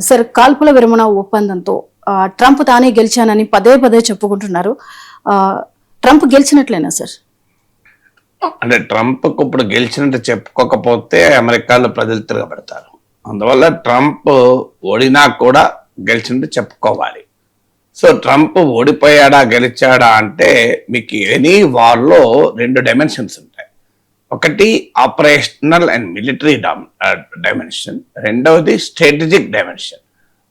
Sir, కాల్పుల విరమణ ఒప్పందంతో Trump తానే గెలిచానని పదే పదే చెప్పుకుంటున్నారు. ట్రంప్ గెలిచినట్లేనా సార్? అంటే ట్రంప్కు ఇప్పుడు గెలిచినట్టు చెప్పుకోకపోతే అమెరికాలో ప్రజలు తిరగబడతారు. అందువల్ల ట్రంప్ ఓడినా కూడా గెలిచినట్టు చెప్పుకోవాలి. సో ట్రంప్ ఓడిపోయాడా గెలిచాడా అంటే మీకు ఎనీ వార్లో రెండు డైమెన్షన్స్ ఉంటాయి. ఒకటి ఆపరేషనల్ అండ్ మిలిటరీ డైమెన్షన్, రెండవది స్ట్రాటజిక్ డైమెన్షన్.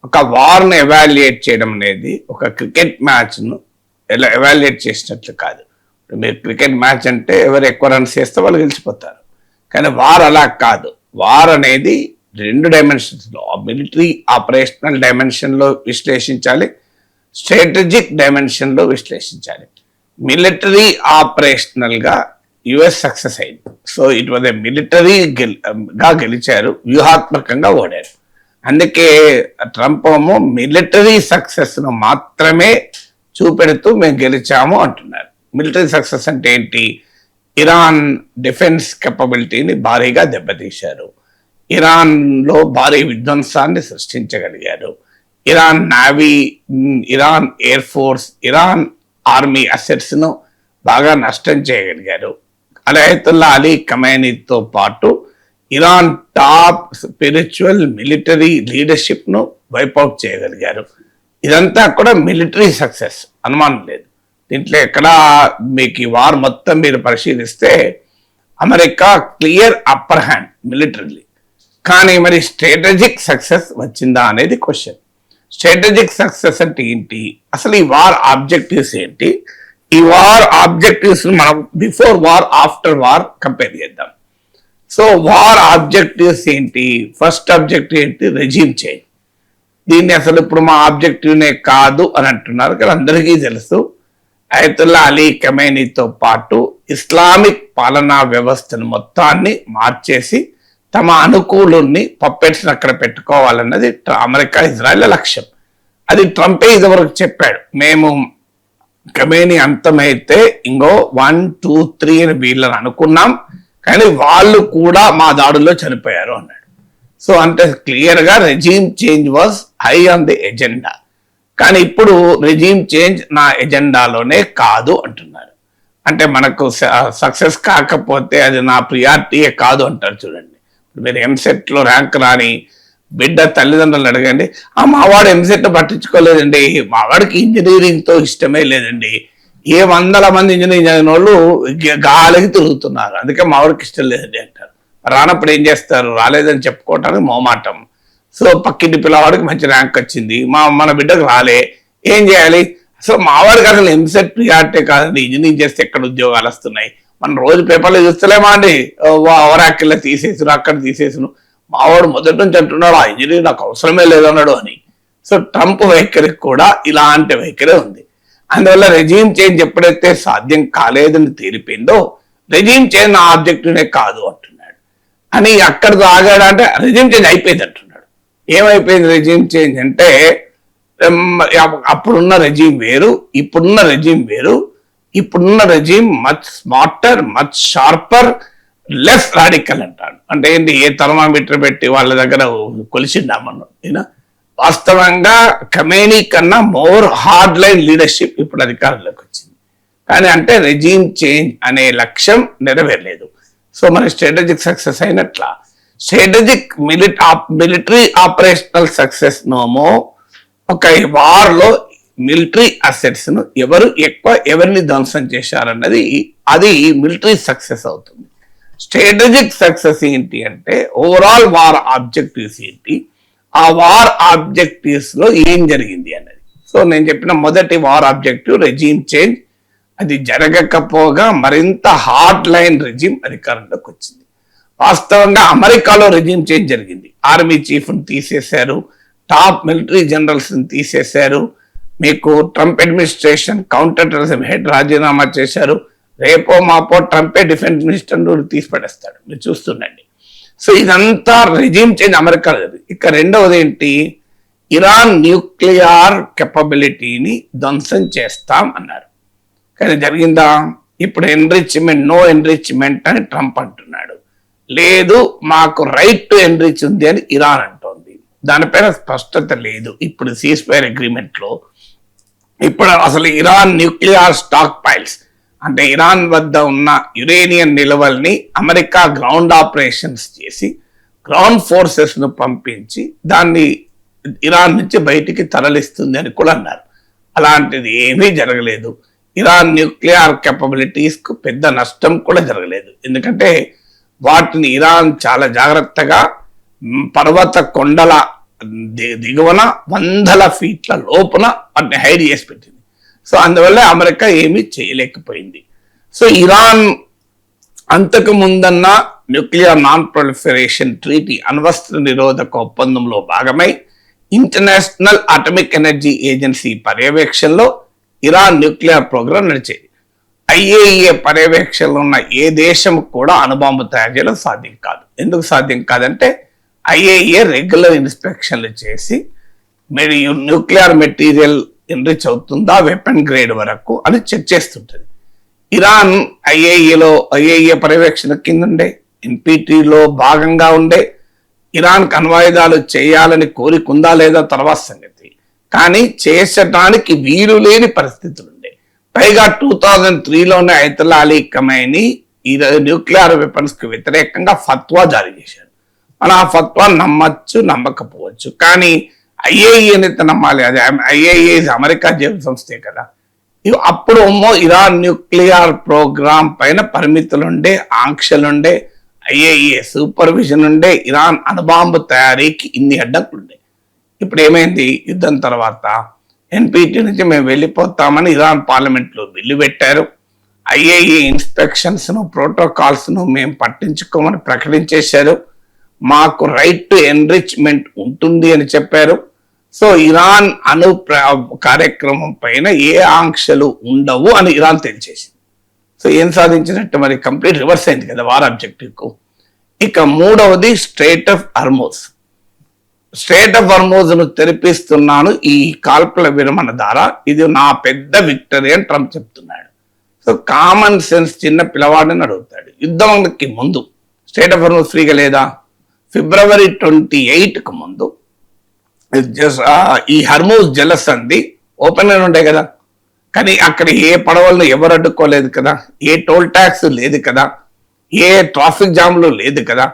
ఒక వార్ను ఎవాల్యుయేట్ చేయడం అనేది ఒక క్రికెట్ మ్యాచ్ను ఎవాల్యుయేట్ చేసినట్లు కాదు. మీరు క్రికెట్ మ్యాచ్ అంటే ఎవరు ఎక్కువ రన్స్ చేస్తే వాళ్ళు గెలిచిపోతారు. కానీ వార్ అలా కాదు. వార్ అనేది రెండు డైమెన్షన్స్లో, మిలిటరీ ఆపరేషనల్ డైమెన్షన్లో విశ్లేషించాలి, స్ట్రాటజిక్ డైమెన్షన్లో విశ్లేషించాలి. మిలిటరీ ఆపరేషనల్గా యుఎస్ సక్సెస్ అయింది. సో ఇట్ వాజ్ ఏ మిలిటరీగా గెలిచారు, వ్యూహాత్మకంగా ఓడారు. అందుకే ట్రంప్ ఏమో మిలిటరీ సక్సెస్ను మాత్రమే చూపెడుతూ మేము గెలిచాము అంటున్నారు. మిలిటరీ సక్సెస్ అంటే ఏంటి? ఇరాన్ డిఫెన్స్ కెపబిలిటీని భారీగా దెబ్బతీశారు, ఇరాన్లో భారీ విధ్వంసాన్ని సృష్టించగలిగారు, Iran navy, Iran air force, Iran army అసెట్స్ను బాగా నష్టం చేయగలిగారు. అయతుల్లా అలీ ఖమేనీతో పాటు ఇరాన్ టాప్ స్పిరిచువల్ మిలిటరీ లీడర్షిప్ను వైపౌట్ చేయగలిగారు. ఇదంతా కూడా మిలిటరీ సక్సెస్, అనుమానం లేదు. దీంట్లో ఎక్కడ మీకు ఈ వార్ మొత్తం మీరు పరిశీలిస్తే America clear upper hand militarily. కానీ మరి స్ట్రాటజిక్ సక్సెస్ వచ్చిందా అనేది క్వశ్చన్. స్ట్రాటజిక్ సక్సెస్ అంటే ఏంటి? అసలు ఈ వార్ ఆబ్జెక్టివ్స్ ఏంటి? ఈ వార్ ఆబ్జెక్టివ్స్ మనం before war, after war compare చేద్దాం. సో వార్ ఆబ్జెక్టివ్స్ ఏంటి? ఫస్ట్ ఆబ్జెక్టివ్ ఏంటి? Regime change. దీన్ని అసలు ఇప్పుడు మా ఆబ్జెక్టివ్నే కాదు అని అంటున్నారు, కానీ అందరికీ తెలుసు అయతుల్లా అలీ ఖమేనీతో పాటు ఇస్లామిక్ పాలనా వ్యవస్థను మొత్తాన్ని మార్చేసి తమ అనుకూలుని పప్పెట్స్ని అక్కడ పెట్టుకోవాలన్నది అమెరికా, ఇజ్రాయెల్ లక్ష్యం. అది ట్రంపే ఇదివరకు చెప్పాడు, మేము ఖమేనీ అంతమైతే ఇంకో 1, 2, 3 అని వీళ్ళని అనుకున్నాం, కానీ వాళ్ళు కూడా మా దాడుల్లో చనిపోయారు అన్నాడు. సో అంటే క్లియర్గా regime change was high on the agenda. కానీ ఇప్పుడు రెజీమ్ చేంజ్ నా ఎజెండాలోనే కాదు అంటున్నారు. అంటే మనకు సక్సెస్ కాకపోతే అది నా ప్రియారిటీయే కాదు అంటారు. చూడండి, మీరు ఎంసెట్లో ర్యాంక్ రాని బిడ్డ తల్లిదండ్రులు అడగండి, మావాడు ఎంసెట్ పట్టించుకోలేదండి, మావాడికి ఇంజనీరింగ్తో ఇష్టమే లేదండి, ఏ 100 మంది ఇంజనీరింగ్ చదివిన వాళ్ళు గాలికి తిరుగుతున్నారు, అందుకే మావాడికి ఇష్టం లేదండి అంటారు. రానప్పుడు ఏం చేస్తారు? రాలేదని చెప్పుకోవటానికి మొహమాటం. సో పక్కింటి పిల్లవాడికి మంచి ర్యాంక్ వచ్చింది, మన బిడ్డకు రాలే, ఏం చేయాలి? సో మావాడికి అసలు ఎంసెట్ ప్రియారిటీ కాదండి, ఇంజనీరింగ్ చేస్తే ఎక్కడ ఉద్యోగాలు వస్తున్నాయి, మనం రోజు పేపర్లో చూస్తలేమా అండి, ఓరాకిల్లో తీసేసును, అక్కడ తీసేసును. మావాడు మొదటి నుంచి అంటున్నాడు ఆ ఇంజనీరింగ్ నాకు అవసరమే లేదన్నాడు అని. సో ట్రంప్ వైఖరికి కూడా ఇలాంటి వైఖరే ఉంది. అందువల్ల రెజీమ్ చేంజ్ ఎప్పుడైతే సాధ్యం కాలేదని తేలిపోయిందో, రెజీమ్ చేంజ్ నా ఆబ్జెక్టివ్నే కాదు అంటున్నాడు. అని అక్కడ ఆగాడంటే రెజీమ్ చేంజ్ అయిపోయింది అంటున్నాడు. ఏమైపోయింది రెజీమ్ చేంజ్ అంటే, అప్పుడున్న రెజీమ్ వేరు, ఇప్పుడున్న రెజీమ్ వేరు. ఇప్పుడున్న regime much smarter, much sharper, less radical అంటాడు. అంటే ఏంటి? ఏ థర్మామీటర్ పెట్టి వాళ్ళ దగ్గర కొలిసిండామన్నా. వాస్తవంగా ఖమేనీ కన్నా మోర్ హార్డ్ లైన్ లీడర్షిప్ ఇప్పుడు అధికారంలోకి వచ్చింది. కానీ అంటే రెజీమ్ చేంజ్ అనే లక్ష్యం నెరవేరలేదు. సో మన స్ట్రాటజిక్ సక్సెస్ అయినట్లా. స్ట్రాటజిక్ మిలిటరీ ఆపరేషనల్ సక్సెస్ నోమో ఒక వార్లో మిలిటరీ అసెట్స్ ను ఎవరిని ధ్వంసం చేశారన్నది అది మిలిటరీ సక్సెస్ అవుతుంది. స్ట్రాటజిక్ సక్సెస్ ఏంటి అంటే ఓవరాల్ వార్ ఆబ్జెక్టివ్స్ ఏంటి, ఆ వార్ ఆబ్జెక్టివ్స్ లో ఏం జరిగింది అన్నది. సో నేను చెప్పిన మొదటి వార్ ఆబ్జెక్టివ్ రెజీమ్ చేంజ్. అది జరగకపోగా మరింత హార్డ్ లైన్ రెజీమ్ అధికారంలోకి వచ్చింది. వాస్తవంగా అమెరికాలో రెజీమ్ చేంజ్ జరిగింది. ఆర్మీ చీఫ్ని తీసేశారు, టాప్ మిలిటరీ జనరల్స్ని తీసేశారు. మీకు Trump administration counter terrorism head రాజీనామా చేశారు. రేపో మాపో ట్రంపే డిఫెన్స్ మినిస్టర్ తీసి పడేస్తాడు, మీరు చూస్తుండండి. సో ఇదంతా రెజీమ్ చేంజ్ అమెరికాలో జరిగింది. ఇక రెండవది ఏంటి? ఇరాన్ న్యూక్లియర్ కెపబిలిటీని ధ్వంసం చేస్తాం అన్నారు. కానీ జరిగిందా? ఇప్పుడు ఎన్రిచ్మెంట్, నో ఎన్రిచ్మెంట్ అని ట్రంప్ అంటున్నాడు. లేదు, మాకు రైట్ టు ఎన్రిచ్ ఉంది అని ఇరాన్ అంటోంది. దానిపైన స్పష్టత లేదు. ఇప్పుడు సీజ్ఫైర్ అగ్రిమెంట్ లో ఇప్పుడు అసలు ఇరాన్ న్యూక్లియర్ స్టాక్ పైల్స్ అంటే ఇరాన్ వద్ద ఉన్న యురేనియం నిల్వల్ని అమెరికా గ్రౌండ్ ఆపరేషన్స్ చేసి గ్రౌండ్ ఫోర్సెస్ ను పంపించి దాన్ని ఇరాన్ నుంచి బయటికి తరలిస్తుంది అని కూడా అన్నారు. అలాంటిది ఏమీ జరగలేదు. ఇరాన్ న్యూక్లియర్ కెపబిలిటీస్ కు పెద్ద నష్టం కూడా జరగలేదు. ఎందుకంటే వాటిని ఇరాన్ చాలా జాగ్రత్తగా పర్వత కొండల దిగువన 100 ఫీట్ల లోపున వాటిని హైడ్ చేసి పెట్టింది. సో అందువల్ల అమెరికా ఏమీ చేయలేకపోయింది. సో ఇరాన్ అంతకు ముందన్న న్యూక్లియర్ నాన్ ప్రొలిఫరేషన్ ట్రీటీ అణ్వస్త్ర నిరోధక ఒప్పందంలో భాగమై ఇంటర్నేషనల్ అటామిక్ ఎనర్జీ ఏజెన్సీ పర్యవేక్షణలో ఇరాన్ న్యూక్లియర్ ప్రోగ్రాం నడిచేది. IAEA పర్యవేక్షణలో ఉన్న ఏ దేశం కూడా అణుబాంబు తయారు చేయడం సాధ్యం కాదు. ఎందుకు సాధ్యం కాదంటే IAEA రెగ్యులర్ ఇన్స్పెక్షన్లు చేసి మరి న్యూక్లియర్ మెటీరియల్ ఎన్రిచ్ అవుతుందా వెపన్ గ్రేడ్ వరకు అని చెక్ చేస్తుంటది. ఇరాన్ IAEA పర్యవేక్షణ కింద ఉండే, NPTలో భాగంగా ఉండే, ఇరాన్ కన్వాయుధాలు చేయాలని కోరికుందా లేదా తర్వాత సంగతి. కానీ చేసటానికి వీలు లేని పరిస్థితులు ఉండే. పైగా 2003లోనే అయతుల్లా అలీ ఖమైనీ ఈ న్యూక్లియర్ వెపన్స్ కు వ్యతిరేకంగా ఫత్వా జారీ చేశాడు. మనం ఆ ఫత్వా నమ్మచ్చు నమ్మకపోవచ్చు, కానీ IAEA నమ్మాలి. అది IAEA అమెరికా జీవ సంస్థే కదా. అప్పుడు ఇరాన్ న్యూక్లియర్ ప్రోగ్రాం పైన పరిమితులుండే, ఆంక్షలుండే, IAEA సూపర్విజన్ ఉండే, ఇరాన్ అణుబాంబు తయారీకి ఇన్ని అడ్డంకులుండే. ఇప్పుడు ఏమైంది? యుద్ధం తర్వాత NPT నుంచి మేము వెళ్ళిపోతామని ఇరాన్ పార్లమెంట్ లో బిల్లు పెట్టారు. IAEA ఇన్స్పెక్షన్స్ ను ప్రోటోకాల్స్ ను మేము పట్టించుకోమని ప్రకటించేశారు. మాకు రైట్ టు ఎన్రిచ్మెంట్ ఉంటుంది అని చెప్పారు. సో ఇరాన్ అణు కార్యక్రమం పైన ఏ ఆంక్షలు ఉండవు అని ఇరాన్ తెలిచేసింది. సో ఏం సాధించినట్టు? మరి కంప్లీట్ రివర్స్ అయింది కదా వార్ ఆబ్జెక్టివ్ కు. ఇక మూడవది strait of Hormuz. Strait of Hormuz ను తెరిపిస్తున్నాను ఈ కాల్పుల విరమణ ద్వారా, ఇది నా పెద్ద విక్టరీ అని ట్రంప్ చెప్తున్నాడు. సో కామన్ సెన్స్ చిన్న పిల్లవాడిని అడుగుతాడు. యుద్ధానికి ముందు స్ట్రెయిట్ ఆఫ్ హార్మోజ్ ఫ్రీగా లేదా? February 28కు ముందు ఈ హర్మూజ్ జలసంధి ఓపెన్ గా ఉండే కదా, కానీ అక్కడ ఏ పడవలను ఎవరు అడ్డుకోలేదు కదా, ఏ టోల్ ట్యాక్స్ లేదు కదా, ఏ ట్రాఫిక్ జామ్లు లేదు కదా.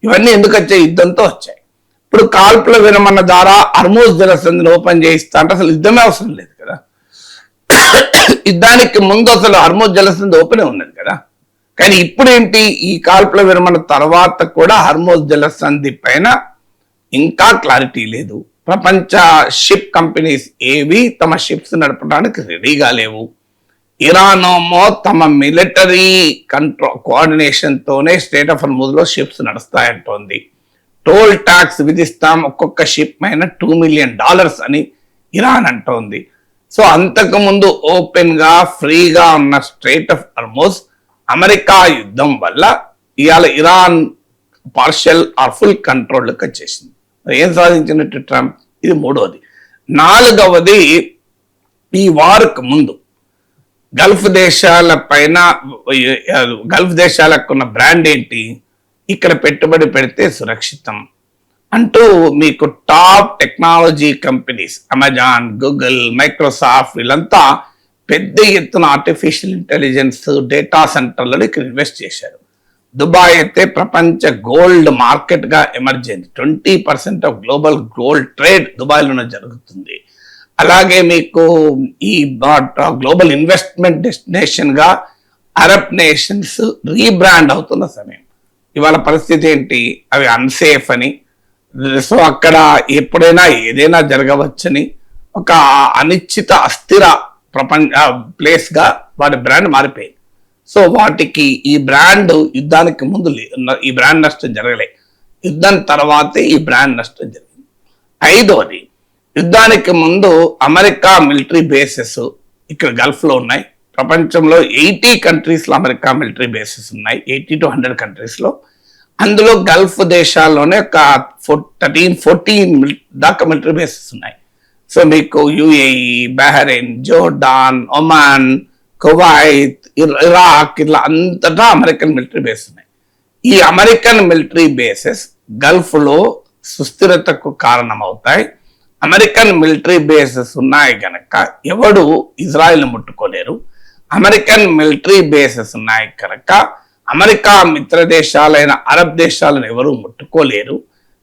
ఇవన్నీ ఎందుకు వచ్చాయి? యుద్ధంతో వచ్చాయి. ఇప్పుడు కాల్పుల విరమణ ద్వారా హర్మూజ్ జలసంధిని ఓపెన్ చేయిస్తా అంటే అసలు యుద్ధమే అవసరం లేదు కదా. యుద్ధానికి ముందు అసలు హర్మూజ్ జలసంధి ఓపెన్ ఉన్నది కదా. కానీ ఇప్పుడేంటి? ఈ కాల్పుల విరమణ తర్వాత కూడా హర్మూజ్ జలసంధి పైన ఇంకా క్లారిటీ లేదు. ప్రపంచ షిప్ కంపెనీస్ ఏవి తమ షిప్స్ నడపడానికి రెడీగా లేవు. ఇరాన్ తమ మిలిటరీ కంట్రోల్ కోఆర్డినేషన్ తోనే స్టేట్ ఆఫ్ హర్మూజ్ లో షిప్స్ నడుస్తాయంటోంది. టోల్ ట్యాక్స్ విధిస్తాం ఒక్కొక్క షిప్ పైన $2 మిలియన్ అని ఇరాన్ అంటోంది. సో అంతకు ముందు ఓపెన్ గా ఫ్రీగా ఉన్న స్ట్రెయిట్ ఆఫ్ హర్మూజ్ అమెరికా యుద్ధం వల్ల ఇవాళ ఇరాన్ పార్షియల్ ఆర్ ఫుల్ కంట్రోల్కి వచ్చేసింది. ఏం సాధించినట్టు ట్రంప్? ఇది మూడవది. నాలుగవది, ఈ వార్కు ముందు గల్ఫ్ దేశాల పైన గల్ఫ్ దేశాలకు ఉన్న బ్రాండ్ ఏంటి? ఇక్కడ పెట్టుబడి పెడితే సురక్షితం అంటూ మీకు top technology companies Amazon, Google, Microsoft వీళ్ళంతా పెద్ద ఎత్తున ఆర్టిఫిషియల్ ఇంటెలిజెన్స్ డేటా సెంటర్లను ఇక్కడ ఇన్వెస్ట్ చేశారు. దుబాయ్ అయితే ప్రపంచ గోల్డ్ మార్కెట్ గా ఎమర్జ్ అయింది. 20% ఆఫ్ గ్లోబల్ గోల్డ్ ట్రేడ్ దుబాయ్లోనే జరుగుతుంది. అలాగే మీకు ఈ గ్లోబల్ ఇన్వెస్ట్మెంట్ డెస్టినేషన్ గా అరబ్ నేషన్స్ రీబ్రాండ్ అవుతున్న సమయం. ఇవాళ పరిస్థితి ఏంటి? అవి అన్సేఫ్ అని, సో అక్కడ ఎప్పుడైనా ఏదైనా జరగవచ్చని ఒక అనిశ్చిత అస్థిర ప్లేస్ గా వాటి బ్రాండ్ మారిపోయింది. సో వాటికి ఈ బ్రాండ్ యుద్ధానికి ముందు ఈ బ్రాండ్ నష్టం జరగలే, యుద్ధం తర్వాతే ఈ బ్రాండ్ నష్టం జరిగింది. ఐదవది, యుద్ధానికి ముందు అమెరికా మిలిటరీ బేసెస్ ఇక్కడ గల్ఫ్ లో ఉన్నాయి. ప్రపంచంలో 80 కంట్రీస్ లో అమెరికా మిలిటరీ బేసెస్ ఉన్నాయి, 80 to 100 కంట్రీస్ లో. అందులో గల్ఫ్ దేశాల్లోనే ఒక 13-14 దాకా మిలిటరీ బేసెస్ ఉన్నాయి. సో మీకు UAE, Bahrain, Jordan, Oman, Kuwait, Iraq ఇట్లా అంతటా అమెరికన్ మిలిటరీ బేస్ ఉన్నాయి. ఈ అమెరికన్ మిలిటరీ బేసెస్ గల్ఫ్ లో సుస్థిరతకు కారణమవుతాయి. అమెరికన్ మిలిటరీ బేసెస్ ఉన్నాయి కనుక ఎవడు ఇజ్రాయెల్ ముట్టుకోలేరు. అమెరికన్ మిలిటరీ బేసెస్ ఉన్నాయి కనుక అమెరికా మిత్ర దేశాలైన అరబ్ దేశాలను ఎవరు ముట్టుకోలేరు.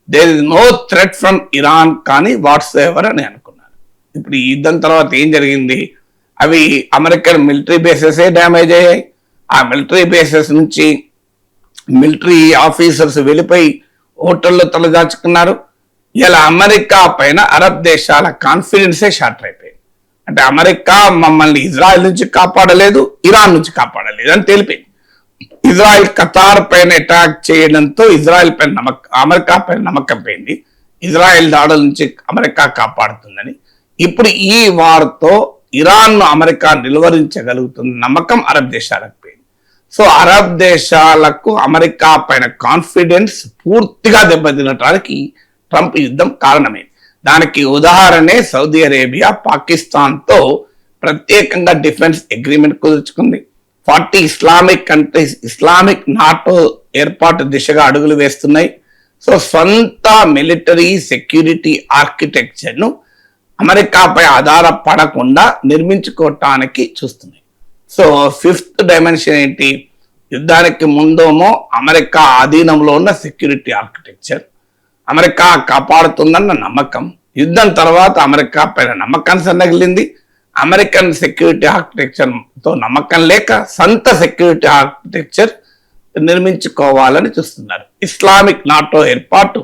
There is no threat from Iran కానీ వాట్స్ ఎవర్ అని అనుకున్నారు. ఇప్పుడు ఈ యుద్ధం తర్వాత ఏం జరిగింది? అవి అమెరికన్ మిలిటరీ బేసెసే డ్యామేజ్ అయ్యాయి. ఆ మిలిటరీ బేసెస్ నుంచి మిలిటరీ ఆఫీసర్స్ వెళ్ళిపోయి హోటల్లో తలదాచుకున్నారు. ఇలా అమెరికా పైన అరబ్ దేశాల కాన్ఫిడెన్సే షార్టర్ అయిపోయింది. అంటే అమెరికా మమ్మల్ని ఇజ్రాయెల్ నుంచి కాపాడలేదు, ఇరాన్ నుంచి కాపాడలేదు అని తెలిపింది. ఇజ్రాయెల్ ఖతార్ పైన అటాక్ చేయడంతో ఇజ్రాయెల్ పైన అమెరికా పైన నమ్మకం పోయింది. ఇజ్రాయెల్ దాడుల నుంచి అమెరికా కాపాడుతుందని. ఇప్పుడు ఈ వార్తో ఇరాన్ను అమెరికా నిలువరించగలుగుతున్న నమ్మకం అరబ్ దేశాలకు పోయింది. సో అరబ్ దేశాలకు అమెరికా పైన కాన్ఫిడెన్స్ పూర్తిగా దెబ్బతినటానికి ట్రంప్ యుద్ధం కారణమైంది. దానికి ఉదాహరణే సౌదీ అరేబియా పాకిస్తాన్తో ప్రత్యేకంగా డిఫెన్స్ అగ్రిమెంట్ కుదుర్చుకుంది. 40 ఇస్లామిక్ కంట్రీస్ ఇస్లామిక్ నాటో ఏర్పాటు దిశగా అడుగులు వేస్తున్నాయి. సో సొంత మిలిటరీ సెక్యూరిటీ ఆర్కిటెక్చర్ను అమెరికాపై ఆధారపడకుండా నిర్మించుకోవటానికి చూస్తున్నాయి. సో 5th డైమెన్షన్ ఏంటి? యుద్ధానికి ముందేమో అమెరికా ఆధీనంలో ఉన్న సెక్యూరిటీ ఆర్కిటెక్చర్, అమెరికా కాపాడుతుందన్న నమ్మకం. యుద్ధం తర్వాత అమెరికా పైన నమ్మకం సన్నగిలింది. అమెరికన్ సెక్యూరిటీ ఆర్కిటెక్చర్ తో నమ్మకం లేక సొంత సెక్యూరిటీ ఆర్కిటెక్చర్ నిర్మించుకోవాలని చూస్తున్నారు. ఇస్లామిక్ నాటో ఏర్పాటు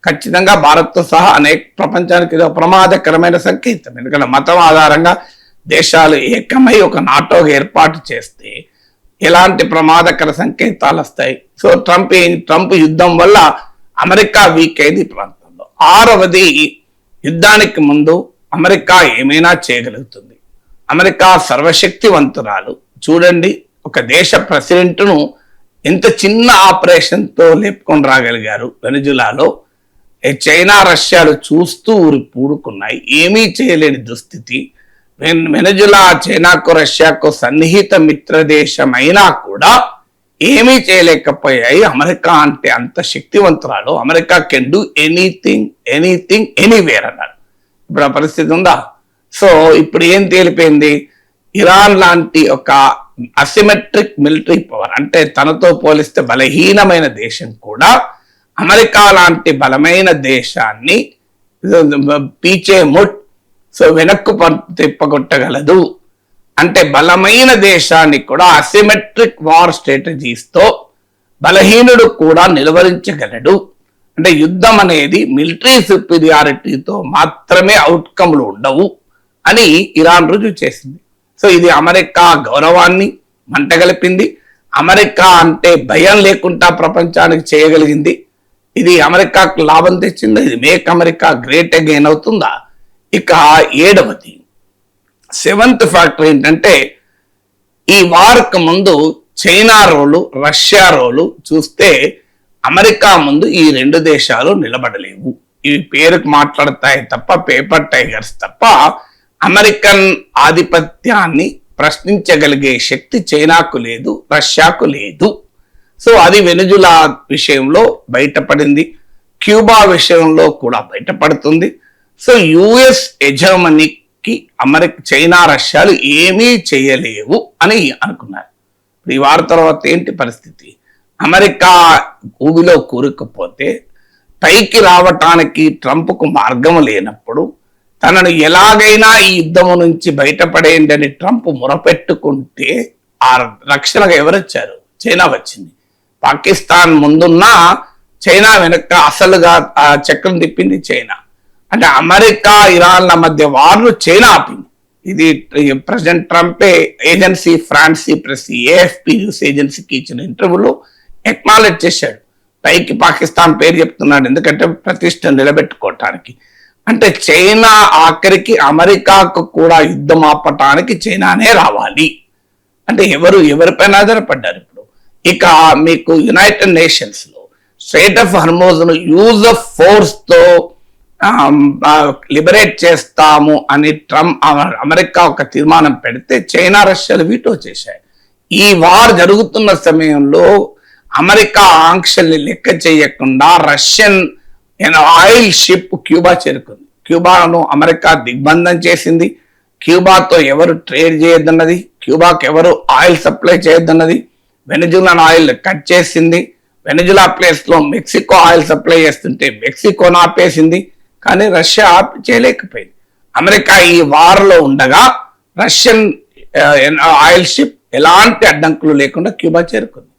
ఖచ్చితంగా భారత్తో సహా అనేక ప్రపంచానికి ఇది ప్రమాదకరమైన సంకేతం. ఎందుకంటే మతం ఆధారంగా దేశాలు ఏకమై ఒక నాటో ఏర్పాటు చేస్తే ఎలాంటి ప్రమాదకర సంకేతాలు వస్తాయి. సో ట్రంప్ యుద్ధం వల్ల అమెరికా వీక్ అయింది ఈ ప్రాంతంలో. 6వది, యుద్ధానికి ముందు అమెరికా ఏమైనా చేయగలుగుతుంది. అమెరికా సర్వశక్తివంతురాలు. చూడండి, ఒక దేశ ప్రెసిడెంట్ను ఎంత చిన్న ఆపరేషన్తో లేపుకొని రాగలిగారు వెనుజులాలో. చైనా రష్యాలు చూస్తూ ఊరి పూడుకున్నాయి. ఏమీ చేయలేని దుస్థితి. వెనుజులా చైనాకు రష్యాకు సన్నిహిత మిత్ర దేశమైనా కూడా ఏమీ చేయలేకపోయాయి. అమెరికా అంటే అంత శక్తివంతురాలు. America can do anything anywhere అన్నారు. ఇప్పుడు ఆ పరిస్థితి ఉందా? సో ఇప్పుడు ఏం తేలిపోయింది? ఇరాన్ లాంటి ఒక అసిమెట్రిక్ మిలిటరీ పవర్, అంటే తనతో పోలిస్తే బలహీనమైన దేశం కూడా అమెరికా లాంటి బలమైన దేశాన్ని పీచే ముట్, సో వెనక్కు తిప్పగొట్టగలదు. అంటే బలమైన దేశాన్ని కూడా అసిమెట్రిక్ వార్ స్ట్రాటజీస్తో బలహీనుడు కూడా నిలువరించగలడు. అంటే యుద్ధం అనేది మిలిటరీ సుపీరియారిటీతో మాత్రమే అవుట్కమ్లు ఉండవు అని ఇరాన్ రుజువు చేసింది. సో ఇది అమెరికా గౌరవాన్ని మంటగలిపింది. అమెరికా అంటే భయం లేకుండా ప్రపంచానికి చేయగలిగింది. ఇది అమెరికాకు లాభం తెచ్చింది. ఇది మేక్ అమెరికా గ్రేట్ అగైన్ అవుతుందా? ఇక 7వది, 7th ఫ్యాక్టర్ ఏంటంటే, ఈ వార్కు ముందు చైనా రోలు, రష్యా రోలు చూస్తే అమెరికా ముందు ఈ 2 దేశాలు నిలబడలేవు. ఇవి పేరుకు మాట్లాడతాయి తప్ప, పేపర్ టైగర్స్ తప్ప అమెరికన్ ఆధిపత్యాన్ని ప్రశ్నించగలిగే శక్తి చైనాకు లేదు, రష్యాకు లేదు. సో అది వెనుజులా విషయంలో బయటపడింది, క్యూబా విషయంలో కూడా బయటపడుతుంది. సో యుఎస్ హెజమనీకి చైనా రష్యాలు ఏమీ చేయలేవు అని అనుకున్నారు. ఈ వారి తర్వాత ఏంటి పరిస్థితి? అమెరికా ఊబిలో కూరుకుపోతే పైకి రావటానికి ట్రంప్కు మార్గం లేనప్పుడు తనను ఎలాగైనా ఈ యుద్ధము నుంచి బయటపడేయండి అని ట్రంప్ మొరపెట్టుకుంటే ఆ రక్షణగా ఎవరొచ్చారు? చైనా వచ్చింది. పాకిస్తాన్ ముందున్నా చైనా వెనక అసలుగా ఆ చక్రం తిప్పింది చైనా. అంటే అమెరికా ఇరాన్ల మధ్య వార్ను చైనా ఆపింది. ఇది ప్రెసిడెంట్ ట్రంపే agency France press AFP news ఏజెన్సీకి ఇచ్చిన ఇంటర్వ్యూలో ఎక్నాలెడ్జ్ చేశాడు. పైకి పాకిస్తాన్ పేరు చెప్తున్నాడు, ఎందుకంటే ప్రతిష్ట నిలబెట్టుకోవటానికి. అంటే చైనా ఆఖరికి అమెరికాకు కూడా యుద్ధం ఆపటానికి చైనానే రావాలి. అంటే ఎవరిపైన ఆధారపడ్డారు ఇప్పుడు? ఇక మీకు యునైటెడ్ నేషన్స్ లో స్ట్రైట్ ఆఫ్ హార్మోజ్ ను యూజ్ ఆఫ్ ఫోర్స్ తో లిబరేట్ చేస్తాము అని అమెరికా ఒక తీర్మానం పెడితే చైనా రష్యాలు వీటో చేశాయి. ఈ వార్ జరుగుతున్న సమయంలో అమెరికా ఆంక్షల్ని లెక్క చేయకుండా రష్యన్ ఆయిల్ షిప్ క్యూబా చేరుకుంది. క్యూబాను అమెరికా దిగ్బంధం చేసింది. క్యూబాతో ఎవరు ట్రేడ్ చేయొద్దన్నది, క్యూబాకి ఎవరు ఆయిల్ సప్లై చేయొద్దన్నది, వెనిజులాన్ ఆయిల్ కట్ చేసింది. వెనిజులా ప్లేస్ లో మెక్సికో ఆయిల్ సప్లై చేస్తుంటే మెక్సికోను ఆపేసింది. కానీ రష్యా చేయలేకపోయింది. అమెరికా ఈ వార్లో ఉండగా రష్యన్ ఆయిల్ షిప్ ఎలాంటి అడ్డంకులు లేకుండా క్యూబా చేరుకుంది.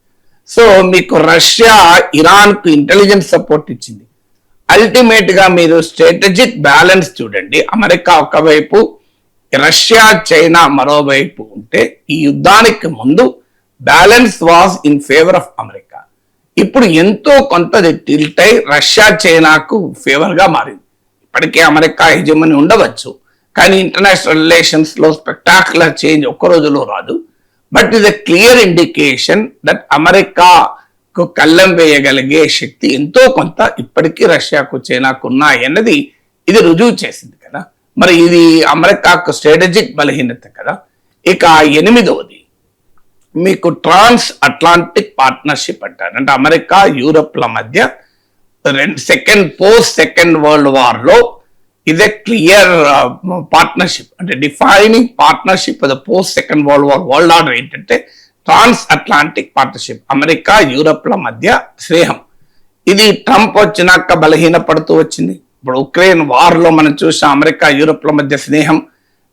సో మీకు రష్యా ఇరాన్ కు ఇంటెలిజెన్స్ సపోర్ట్ ఇచ్చింది. అల్టిమేట్ గా మీరు స్ట్రాటజిక్ బ్యాలెన్స్ చూడండి. అమెరికా ఒకవైపు, రష్యా చైనా మరోవైపు ఉంటే ఈ యుద్ధానికి ముందు balance was in favour of America. ఇప్పుడు ఎంతో కొంత టిల్ట్ అయి రష్యా చైనాకు ఫేవర్ గా మారింది. ఇప్పటికే అమెరికా హెజమని ఉండవచ్చు, కానీ ఇంటర్నేషనల్ రిలేషన్స్ లో స్పెక్టాక్యులర్ చేంజ్ ఒక్క రోజులో రాదు. బట్ ఇది క్లియర్ ఇండికేషన్ దట్ అమెరికాకు కళ్ళెం వేయగలిగే శక్తి ఎంతో కొంత ఇప్పటికీ రష్యాకు చైనాకు ఉన్నాయి అన్నది ఇది రుజువు చేసింది కదా. మరి ఇది అమెరికాకు స్ట్రాటజిక్ బలహీనత కదా. ఇక 8వది మీకు ట్రాన్స్ అట్లాంటిక్ పార్ట్నర్షిప్ అంటారు. అంటే అమెరికా యూరప్ల మధ్య పోస్ట్ సెకండ్ వరల్డ్ వార్ లో ఇదే క్లియర్ పార్ట్నర్షిప్, అంటే defining partnership for the post second world war world order ఏంటంటే ట్రాన్స్ అట్లాంటిక్ పార్ట్నర్షిప్, అమెరికా యూరప్ల మధ్య స్నేహం. ఇది ట్రంప్ వచ్చినాక బలహీన పడుతూ వచ్చింది. ఇప్పుడు ఉక్రెయిన్ వార్ లో మనం చూసాం అమెరికా యూరప్ల మధ్య స్నేహం.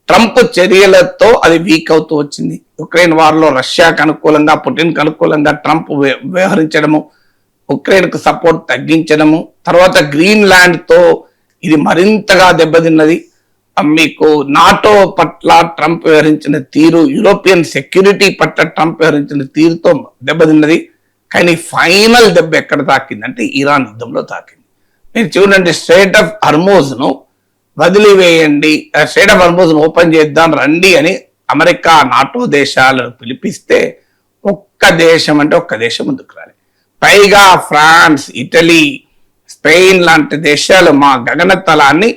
ట్రంప్ చర్యలతో అది వీక్ అవుతూ వచ్చింది. ఉక్రెయిన్ వార్ లో రష్యాకు అనుకూలంగా, పుటిన్కు అనుకూలంగా ట్రంప్ వ్యవహరించడము, ఉక్రెయిన్ కు సపోర్ట్ తగ్గించడము, తర్వాత గ్రీన్లాండ్ తో ఇది మరింతగా దెబ్బతిన్నది. మీకు నాటో పట్ల ట్రంప్ వ్యవహరించిన తీరు, యూరోపియన్ సెక్యూరిటీ పట్ల ట్రంప్ వ్యవహరించిన తీరుతో దెబ్బతిన్నది. కానీ ఫైనల్ దెబ్బ ఎక్కడ తాకిందంటే ఇరాన్ యుద్ధంలో తాకింది. మీరు చూడండి, స్ట్రైట్ ఆఫ్ హార్మోజ్ ను వదిలివేయండి, స్ట్రైట్ ఆఫ్ హార్మోజ్ ను ఓపెన్ చేద్దాం రండి అని అమెరికా నాటో దేశాలను పిలిపిస్తే ఒక్క దేశం ముందుకు రాలి. పైగా ఫ్రాన్స్, ఇటలీ, స్పెయిన్ లాంటి దేశాలు మా గగనతలాన్ని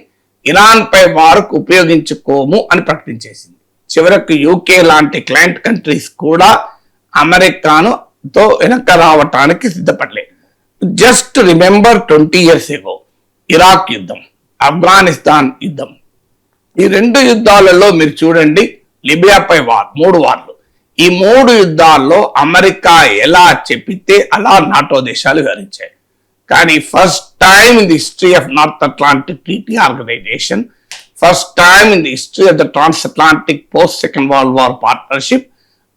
ఇరాన్ పై వారికి ఉపయోగించుకోము అని ప్రకటించేసింది. చివరకు యూకే లాంటి క్లయింట్ కంట్రీస్ కూడా అమెరికాను తో వెనక రావటానికి సిద్ధపడలేదు. Just remember 20 years ago Iraq యుద్ధం, ఆఫ్ఘనిస్తాన్ యుద్ధం, ఈ 2 యుద్ధాలలో మీరు చూడండి, లిబియాపై వార్, 3 వార్లు. ఈ 3 యుద్ధాల్లో అమెరికా ఎలా చెప్పితే అలా నాటో దేశాలు వివరించాయి. కానీ first time in the history of North Atlantic Treaty Organisation, first time in the history of the trans Atlantic post second world war partnership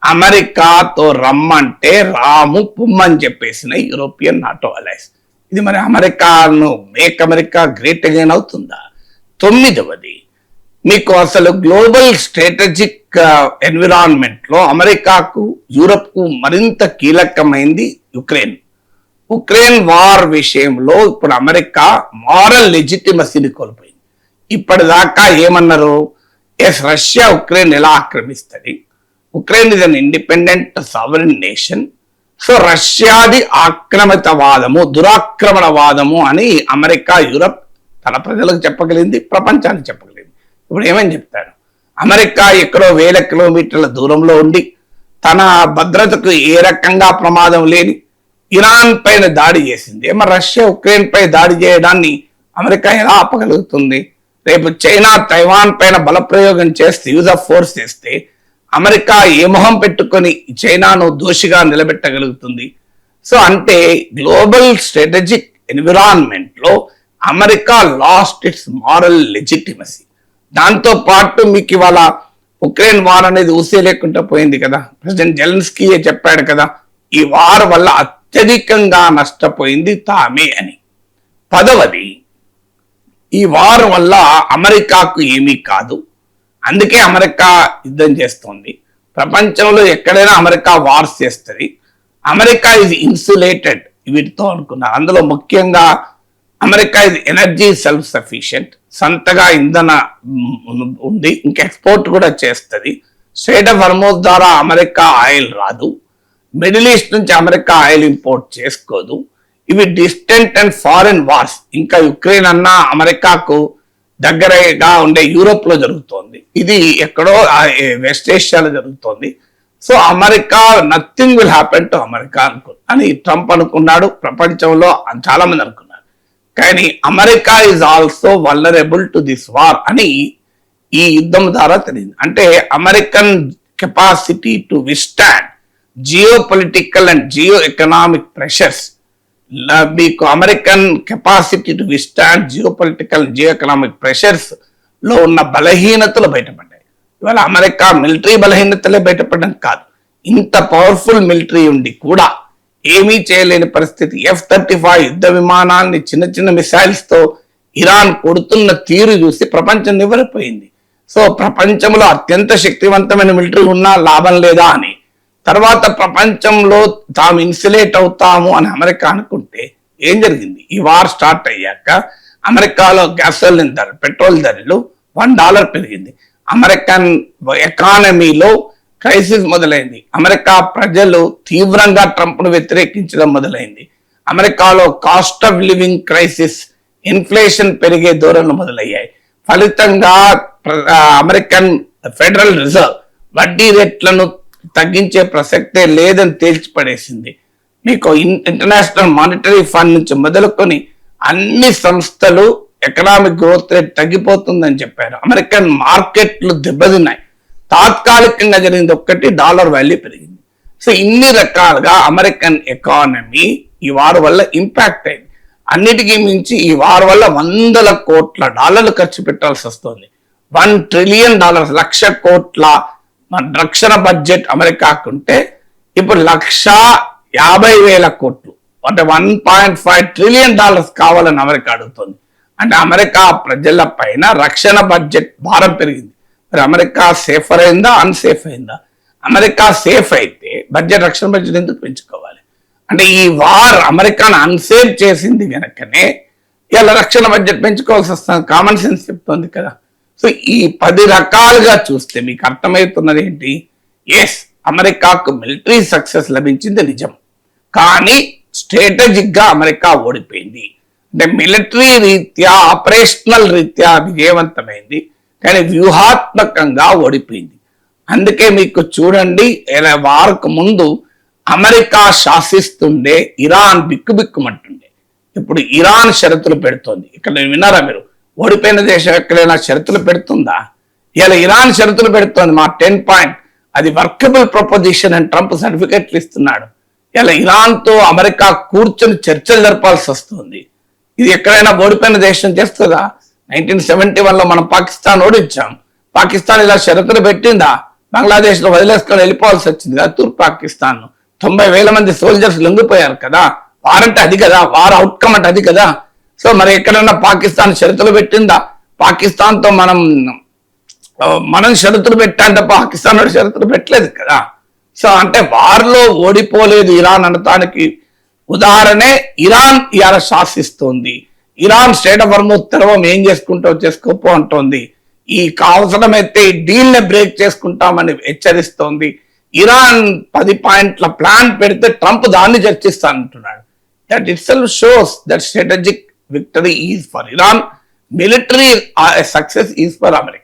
అమెరికాతో రమ్మంటే రాము పుమ్మని చెప్పేసిన యూరోపియన్ నాటో అలయన్స్. ఇది మరి అమెరికాను మేక్ అమెరికా గ్రేట్ అగైన్ అవుతుందా? 9వది మీకు అసలు global strategic environment లో అమెరికాకు, యూరప్ కు మరింత కీలకమైంది ఉక్రెయిన్ వార్ విషయంలో ఇప్పుడు అమెరికా మారల్ లెజిటిమసీని కోల్పోయింది. ఇప్పటిదాకా ఏమన్నారు, ఎస్ రష్యా ఉక్రెయిన్ ఎలా ఆక్రమిస్తుంది, Ukraine is an independent sovereign nation, so రష్యాది ఆక్రమితవాదము, దురాక్రమణవాదము అని అమెరికా, యూరప్ తన ప్రజలకు చెప్పగలిగింది, ప్రపంచానికి చెప్పగలిగింది. ఇప్పుడు ఏమని చెప్తారు, అమెరికా ఎక్కడో వేల కిలోమీటర్ల దూరంలో ఉండి తన భద్రతకు ఏ రకంగా ప్రమాదం లేని ఇరాన్ పైన దాడి చేసింది. మరి రష్యా ఉక్రెయిన్ పై దాడి చేయడాన్ని అమెరికా ఎలా ఆపగలుగుతుంది? రేపు చైనా తైవాన్ పైన బలప్రయోగం చేస్తే, యూజ్ ఆఫ్ ఫోర్స్ చేస్తే అమెరికా ఏ మొహం పెట్టుకొని చైనాను దోషిగా నిలబెట్టగలుగుతుంది? సో అంటే గ్లోబల్ స్ట్రాటజిక్ ఎన్విరాన్మెంట్ లో America lost its moral legitimacy. దాంతో పాటు మీకు ఇవాళ ఉక్రెయిన్ వార్ అనేది ఊసే లేకుండా పోయింది కదా. ప్రెసిడెంట్ జెలెన్స్కీ చెప్పాడు కదా, ఈ వార్ వల్ల అత్యధికంగా నష్టపోయింది తామే అని. 10వది ఈ వార్ వల్ల అమెరికాకు ఏమీ కాదు, అందుకే అమెరికా యుద్ధం చేస్తోంది. ప్రపంచంలో ఎక్కడైనా అమెరికా వార్స్ చేస్తుంది. అమెరికా ఇది ఇన్సులేటెడ్ వీటితో అనుకున్నారు. అందులో ముఖ్యంగా అమెరికా ఇది ఎనర్జీ సెల్ఫ్ సఫిషియెంట్, సొంతగా ఇంధన ఉంది, ఇంకా ఎక్స్పోర్ట్ కూడా చేస్తుంది. స్ట్రైట్ ఆఫ్ హార్మోజ్ ద్వారా అమెరికా ఆయిల్ రాదు, మిడిల్ ఈస్ట్ నుంచి అమెరికా ఆయిల్ ఇంపోర్ట్ చేసుకోదు. ఇవి డిస్టెంట్ అండ్ ఫారెన్ వార్స్. ఇంకా యుక్రెయిన్ అన్నా అమెరికాకు దగ్గరగా ఉండే యూరోప్ లో జరుగుతోంది, ఇది ఎక్కడో వెస్ట్ ఏషియాలో జరుగుతోంది. So America nothing will happen to America అని ట్రంప్ అనుకున్నాడు, ప్రపంచంలో చాలా మంది అనుకున్నారు. కానీ America is also vulnerable to this war అని ఈ యుద్ధం ద్వారా తెలియదు. అంటే American capacity to withstand geopolitical and geoeconomic pressures, మీకు American capacity to withstand geopolitical geoeconomic pressures లో ఉన్న బలహీనతలు బయటపడ్డాయి. ఇవాళ అమెరికా మిలిటరీ బలహీనతలే బయటపడడం కాదు, ఇంత పవర్ఫుల్ మిలిటరీ ఉండి కూడా ఏమీ చేయలేని పరిస్థితి. F-35 యుద్ధ విమానాల్ని చిన్న చిన్న మిసైల్స్ తో ఇరాన్ కొడుతున్న తీరు చూసి ప్రపంచం నివ్వెరపోయింది. సో ప్రపంచంలో అత్యంత శక్తివంతమైన మిలిటరీ ఉన్నా లాభం లేదా అని, తర్వాత ప్రపంచంలో తాము ఇన్సులేట్ అవుతాము అని అమెరికా అనుకుంటే ఏం జరిగింది? ఈ వార్ స్టార్ట్ అయ్యాక అమెరికాలో గ్యాసోలిన్ ధర, పెట్రోల్ ధరలు $1 పెరిగింది. అమెరికన్ ఎకానమీలో క్రైసిస్ మొదలైంది. అమెరికా ప్రజలు తీవ్రంగా ట్రంప్ను వ్యతిరేకించడం మొదలైంది. అమెరికాలో cost of living crisis, inflation పెరిగే ధోరణులు మొదలయ్యాయి. ఫలితంగా అమెరికన్ ఫెడరల్ రిజర్వ్ వడ్డీ రేట్లను తగ్గించే ప్రసక్తే లేదని తేల్చిపడేసింది. మీకు ఇంటర్నేషనల్ మానిటరీ ఫండ్ నుంచి మొదలుకొని అన్ని సంస్థలు ఎకనామిక్ గ్రోత్ రేట్ తగ్గిపోతుందని చెప్పారు. అమెరికన్ మార్కెట్లు దెబ్బతిన్నాయి. తాత్కాలికంగా జరిగింది ఒక్కటి, డాలర్ వాల్యూ పెరిగింది. సో ఇన్ని రకాలుగా అమెరికన్ ఎకానమీ ఈ వార్ వల్ల ఇంపాక్ట్ అయింది. అన్నిటికీ మించి ఈ వార్ వల్ల $100 కోట్ల ఖర్చు పెట్టాల్సి వస్తుంది. $1 ట్రిలియన్, 1,00,000 కోట్ల రక్షణ బడ్జెట్ అమెరికాకు ఉంటే ఇప్పుడు 1,50,000 కోట్లు అంటే $1.5 ట్రిలియన్ కావాలని అమెరికా అడుగుతుంది. అంటే అమెరికా ప్రజల పైన రక్షణ బడ్జెట్ భారం పెరిగింది. మరి అమెరికా సేఫర్ అయిందా, అన్సేఫ్ అయిందా? అమెరికా సేఫ్ అయితే రక్షణ బడ్జెట్ ఎందుకు పెంచుకోవాలి? అంటే ఈ వార్ అమెరికాను అన్సేఫ్ చేసింది వెనకనే ఇలా రక్షణ బడ్జెట్ పెంచుకోవాల్సి వస్తుంది. కామన్ సెన్స్ చెప్తుంది కదా. సో ఈ 10 రకాలుగా చూస్తే మీకు అర్థమవుతున్నది ఏంటి? ఎస్, అమెరికాకు మిలిటరీ సక్సెస్ లభించింది నిజం, కానీ స్ట్రాటజిక్ గా అమెరికా ఓడిపోయింది. అంటే మిలిటరీ రీత్యా, ఆపరేషనల్ రీత్యా విజయవంతమైంది, కానీ వ్యూహాత్మకంగా ఓడిపోయింది. అందుకే మీకు చూడండి, వారకు ముందు అమెరికా శాసిస్తుండే ఇరాన్ బిక్కుబిక్కుమంటుండే. ఇప్పుడు ఇరాన్ షరతులు పెడుతోంది. ఇక్కడ విన్నారా మీరు? ఓడిపోయిన దేశం ఎక్కడైనా షరతులు పెడుతుందా? ఇలా ఇరాన్ షరతులు పెడుతోంది. మా 10 పాయింట్ అది వర్కబుల్ ప్రపోజిషన్ అని ట్రంప్ సర్టిఫికెట్లు ఇస్తున్నాడు. ఇలా ఇరాన్ తో అమెరికా కూర్చొని చర్చలు జరపాల్సి వస్తుంది. ఇది ఎక్కడైనా ఓడిపోయిన దేశం చేస్తుందా? 1971లో మనం పాకిస్తాన్ ఓడించాం. పాకిస్తాన్ ఇలా షరతులు పెట్టిందా? బంగ్లాదేశ్ లో వదిలేసుకొని వెళ్ళిపోవాల్సి వచ్చింది కదా తూర్పు పాకిస్తాన్. 90,000 మంది సోల్జర్స్ లొంగిపోయారు కదా. వార్ అంటే అది కదా, వార్ అవుట్కమ్ అంటే అది కదా. సో మరి ఎక్కడైనా పాకిస్తాన్ షరతులు పెట్టిందా? పాకిస్తాన్ తో మనం షరతులు పెట్టాంటే పాకిస్తాన్ షరతులు పెట్టలేదు కదా. సో అంటే వార్లో ఓడిపోలేదు ఇరాన్ అనటానికి ఉదాహరణే ఇరాన్ ఇవాళ శాసిస్తోంది. ఇరాన్ స్టేట్ ఆఫ్ హార్మజ్ తెరవం ఏం చేసుకుంటావు చేసుకోపో అంటోంది. ఈ అవసరమైతే ఈ డీల్ ని బ్రేక్ చేసుకుంటామని హెచ్చరిస్తోంది. ఇరాన్ 10 పాయింట్ల ప్లాన్ పెడితే ట్రంప్ దాన్ని చర్చిస్తానంటున్నాడు. That itself shows that strategic victory is for Iran, military success is for America.